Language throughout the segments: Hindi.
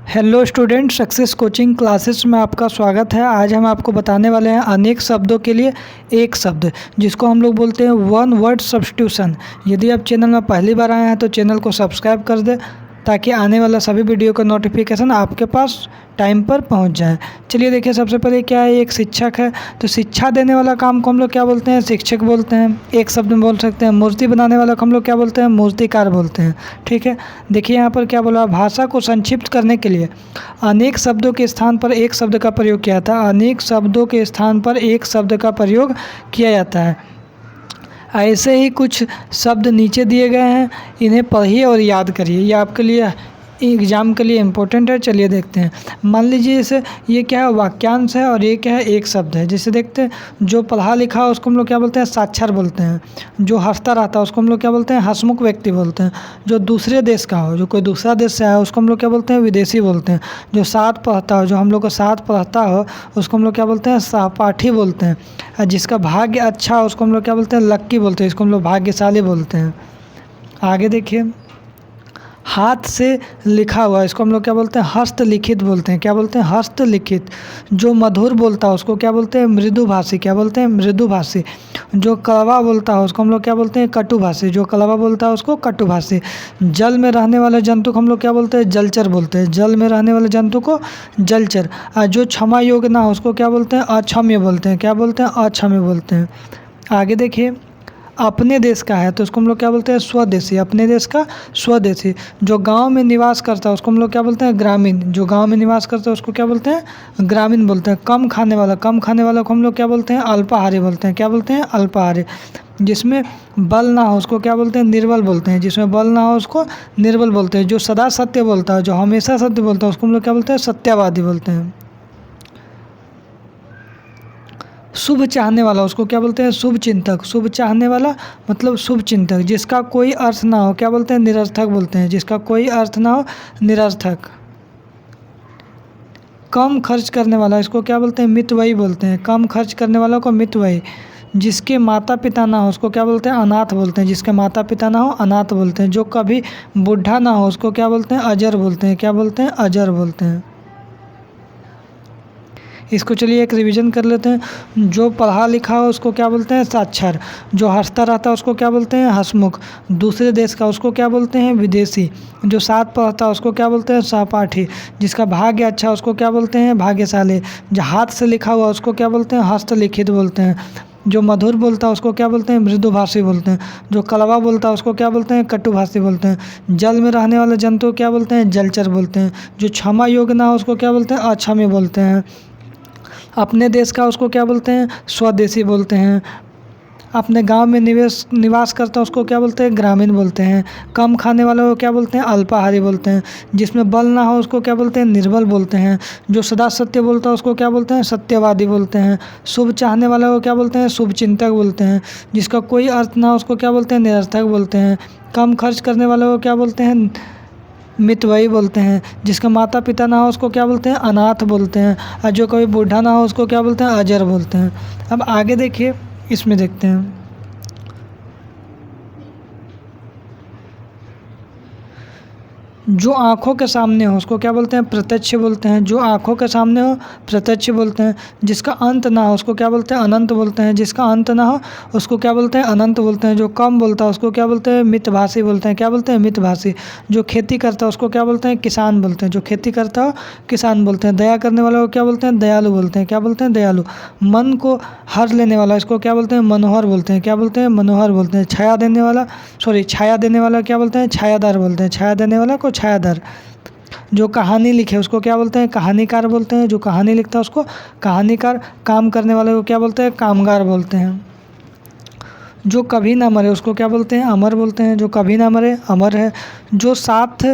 Hello student, success coaching classes में आपका स्वागत है। आज हम आपको बताने वाले हैं अनेक शब्दों के लिए एक शब्द, जिसको हम लोग बोलते हैं वन वर्ड सब्स्टिट्यूशन। यदि आप चैनल में पहली बार आए हैं तो चैनल को सब्सक्राइब कर दें ताकि आने वाला सभी वीडियो का नोटिफिकेशन आपके पास टाइम पर पहुंच जाए। चलिए देखिए, सबसे पहले क्या है, एक शिक्षक है। तो शिक्षा देने वाला काम को हम लोग क्या बोलते हैं? शिक्षक बोलते हैं। एक शब्द में बोल सकते हैं। मूर्ति बनाने वाला को हम लोग क्या बोलते हैं? मूर्तिकार बोलते हैं। ठीक है, देखिए यहाँ पर क्या बोला, भाषा को संक्षिप्त करने के लिए अनेक शब्दों के स्थान पर एक शब्द का प्रयोग किया था। अनेक शब्दों के स्थान पर एक शब्द का प्रयोग किया जाता है। ऐसे ही कुछ शब्द नीचे दिए गए हैं, इन्हें पढ़िए और याद करिए। ये आपके लिए एग्ज़ाम के लिए इम्पोर्टेंट है। चलिए देखते हैं। मान लीजिए जैसे ये क्या है, वाक्यांश है, और ये क्या है, एक शब्द है। जैसे देखते हैं, जो पढ़ा लिखा है उसको हम लोग क्या बोलते हैं? साक्षर बोलते हैं। जो हंसता रहता है उसको हम लोग क्या बोलते हैं? हंसमुख व्यक्ति बोलते हैं। जो दूसरे देश का हो, जो कोई दूसरा देश से आया है, उसको हम लोग क्या बोलते हैं? विदेशी बोलते हैं। जो साथ पढ़ता हो, जो हम लोग को साथ पढ़ता हो, उसको हम लोग क्या बोलते हैं? सहपाठी बोलते हैं। और जिसका भाग्य अच्छा हो उसको हम लोग क्या बोलते हैं? लक्की बोलते हैं। इसको हम लोग भाग्यशाली बोलते हैं। आगे देखिए, हाथ से लिखा हुआ, इसको हम लोग क्या बोलते हैं? हस्तलिखित बोलते हैं। क्या बोलते हैं? हस्तलिखित। जो मधुर बोलता है उसको क्या बोलते हैं? मृदुभाषी। क्या बोलते हैं? मृदुभाषी। जो कड़वा बोलता है उसको हम लोग क्या बोलते हैं? कटुभाषी। जो कड़वा बोलता है उसको कटुभाषी। जल में रहने वाले जंतु को हम लोग क्या बोलते हैं? जलचर बोलते हैं। जल में रहने वाले जंतु को जलचर। और जो क्षमा योग्य ना हो उसको क्या बोलते हैं? अक्षम्य बोलते हैं। क्या बोलते हैं? अक्षम्य बोलते हैं। आगे देखिए, अपने देश का है तो उसको हम लोग क्या बोलते हैं? स्वदेशी। अपने देश का स्वदेशी। जो गांव में निवास करता है उसको हम लोग क्या बोलते हैं? ग्रामीण। जो गांव में निवास करता है उसको क्या बोलते हैं? ग्रामीण बोलते हैं। कम खाने वाला को हम लोग क्या बोलते हैं? अल्पाहारी बोलते हैं। क्या बोलते हैं? अल्पाहारी। जिसमें बल ना हो उसको क्या बोलते हैं? निर्बल बोलते हैं। जिसमें बल ना हो उसको निर्बल बोलते हैं। जो सदा सत्य बोलता है, जो हमेशा सत्य बोलता है, उसको हम लोग क्या बोलते हैं? सत्यवादी बोलते हैं। शुभ चाहने वाला उसको क्या बोलते हैं? शुभ चिंतक। शुभ चाहने वाला मतलब शुभ चिंतक। जिसका कोई अर्थ ना हो क्या बोलते हैं? निरर्थक बोलते हैं। जिसका कोई अर्थ ना हो, निरर्थक। कम खर्च करने वाला, इसको क्या बोलते हैं? मितव्ययी बोलते हैं। कम खर्च करने वाला को मितव्ययी। जिसके माता पिता ना हो उसको क्या बोलते हैं? अनाथ बोलते हैं। जिसके माता पिता ना हो, अनाथ बोलते हैं। जो कभी बूढ़ा ना हो उसको क्या बोलते हैं? अजर बोलते हैं। क्या बोलते हैं? अजर बोलते हैं। इसको चलिए एक रिवीजन कर लेते हैं। जो पढ़ा लिखा हो उसको क्या बोलते हैं? साक्षर। जो हंसता रहता है उसको क्या बोलते हैं? हंसमुख। दूसरे देश का उसको क्या बोलते हैं? विदेशी। जो साथ पढ़ता है उसको क्या बोलते हैं? सहपाठी। जिसका भाग्य अच्छा उसको क्या बोलते हैं? भाग्यशाली। जो हाथ से लिखा हुआ उसको क्या बोलते हैं? हस्तलिखित बोलते हैं। जो मधुर बोलता है उसको क्या बोलते हैं? मृदुभाषी बोलते हैं। जो कड़वा बोलता है उसको क्या बोलते हैं? कटुभाषी बोलते हैं। जल में रहने वाले जंतु क्या बोलते हैं? जलचर बोलते हैं। जो क्षमा योग्य ना हो उसको क्या बोलते हैं? अक्षम्य बोलते हैं। अपने देश का उसको क्या बोलते हैं? स्वदेशी बोलते हैं। अपने गांव में निवास करता है उसको क्या बोलते हैं? ग्रामीण बोलते हैं। कम खाने वाले को क्या बोलते हैं? अल्पाहारी बोलते हैं। जिसमें बल ना हो उसको क्या बोलते हैं? निर्बल बोलते हैं। जो सदा सत्य बोलता है उसको क्या बोलते हैं? सत्यवादी बोलते हैं। शुभ चाहने वाले को क्या बोलते हैं? शुभ चिंतक बोलते हैं। जिसका कोई अर्थ ना हो उसको क्या बोलते हैं? निरर्थक बोलते हैं। कम खर्च करने वाले को क्या बोलते हैं? मितव्ययी बोलते हैं। जिसका माता पिता ना हो उसको क्या बोलते हैं? अनाथ बोलते हैं। और जो कोई बूढ़ा ना हो उसको क्या बोलते हैं? अजर बोलते हैं। अब आगे देखिए, इसमें देखते हैं। जो आँखों के सामने हो उसको क्या बोलते हैं? प्रत्यक्ष बोलते हैं। जो आँखों के सामने हो प्रत्यक्ष बोलते हैं। जिसका अंत ना हो उसको क्या बोलते हैं? अनंत बोलते हैं। जिसका अंत ना हो उसको क्या बोलते हैं? अनंत बोलते हैं। जो कम बोलता है उसको क्या बोलते हैं? मितभाषी बोलते हैं। क्या बोलते हैं? मितभाषी। जो खेती करता है उसको क्या बोलते हैं? किसान बोलते हैं। जो खेती करता हो किसान बोलते हैं। दया करने वाला को क्या बोलते हैं? दयालु बोलते हैं। क्या बोलते हैं? दयालु। मन को हर लेने वाला इसको क्या बोलते हैं? मनोहर बोलते हैं। क्या बोलते हैं? मनोहर बोलते हैं। छाया देने वाला क्या बोलते हैं? छायादार बोलते हैं। छाया देने वाला को छायादार। जो कहानी लिखे उसको क्या बोलते हैं? कहानीकार बोलते हैं। जो कहानी लिखता है उसको कहानीकार। काम करने वाले को क्या बोलते हैं? कामगार बोलते हैं। जो कभी ना मरे उसको क्या बोलते हैं? अमर बोलते हैं। जो कभी ना मरे अमर है। जो साथ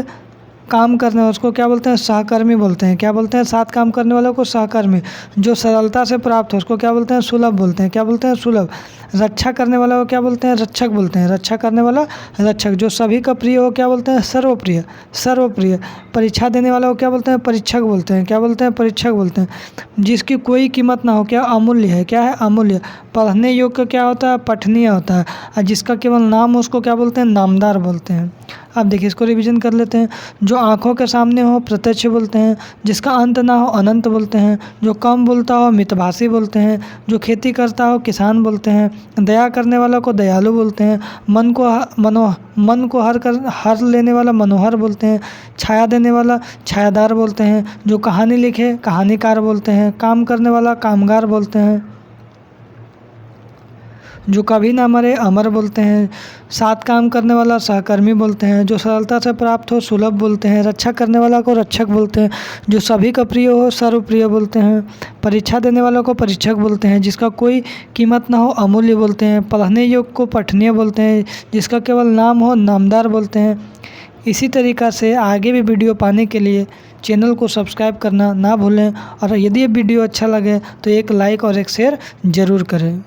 काम करने वाले उसको क्या बोलते हैं? सहकर्मी बोलते हैं। क्या बोलते हैं? साथ काम करने वालों को सहकर्मी। जो सरलता से प्राप्त हो उसको क्या बोलते हैं? सुलभ बोलते हैं। क्या बोलते हैं? सुलभ। रक्षा करने वाला को क्या बोलते हैं? रक्षक बोलते हैं। रक्षा करने वाला रक्षक। जो सभी का प्रिय हो क्या बोलते हैं? सर्वप्रिय। सर्वप्रिय। परीक्षा देने वाला को क्या बोलते हैं? परीक्षक बोलते हैं। क्या बोलते हैं? परीक्षक बोलते हैं। जिसकी कोई कीमत ना हो क्या? अमूल्य है। क्या है? अमूल्य। पढ़ने योग्य क्या होता है? पठनीय होता है। और जिसका केवल नाम हो उसको क्या बोलते हैं? नामदार बोलते हैं। अब देखिए इसको रिवीजन कर लेते हैं। जो आँखों के सामने हो प्रत्यक्ष बोलते हैं, जिसका अंत ना हो अनंत बोलते हैं, जो कम बोलता हो मितभाषी बोलते हैं, जो खेती करता हो किसान बोलते हैं, दया करने वाला को दयालु बोलते हैं, मन को हर लेने वाला मनोहर बोलते हैं, छाया देने वाला छायादार बोलते हैं, जो कहानी लिखे कहानीकार बोलते हैं, काम करने वाला कामगार बोलते हैं, जो कभी ना मरे अमर बोलते हैं, साथ काम करने वाला सहकर्मी बोलते हैं, जो सरलता से प्राप्त हो सुलभ बोलते हैं, रक्षा करने वाला को रक्षक बोलते हैं, जो सभी का प्रिय हो सर्वप्रिय बोलते हैं, परीक्षा देने वाला को परीक्षक बोलते हैं, जिसका कोई कीमत ना हो अमूल्य बोलते हैं, पढ़ने योग्य को पठनीय बोलते हैं, जिसका केवल नाम हो नामदार बोलते हैं। इसी तरीक़ा से आगे भी वीडियो पाने के लिए चैनल को सब्सक्राइब करना ना भूलें और यदि ये वीडियो अच्छा लगे तो एक लाइक और एक शेयर ज़रूर करें।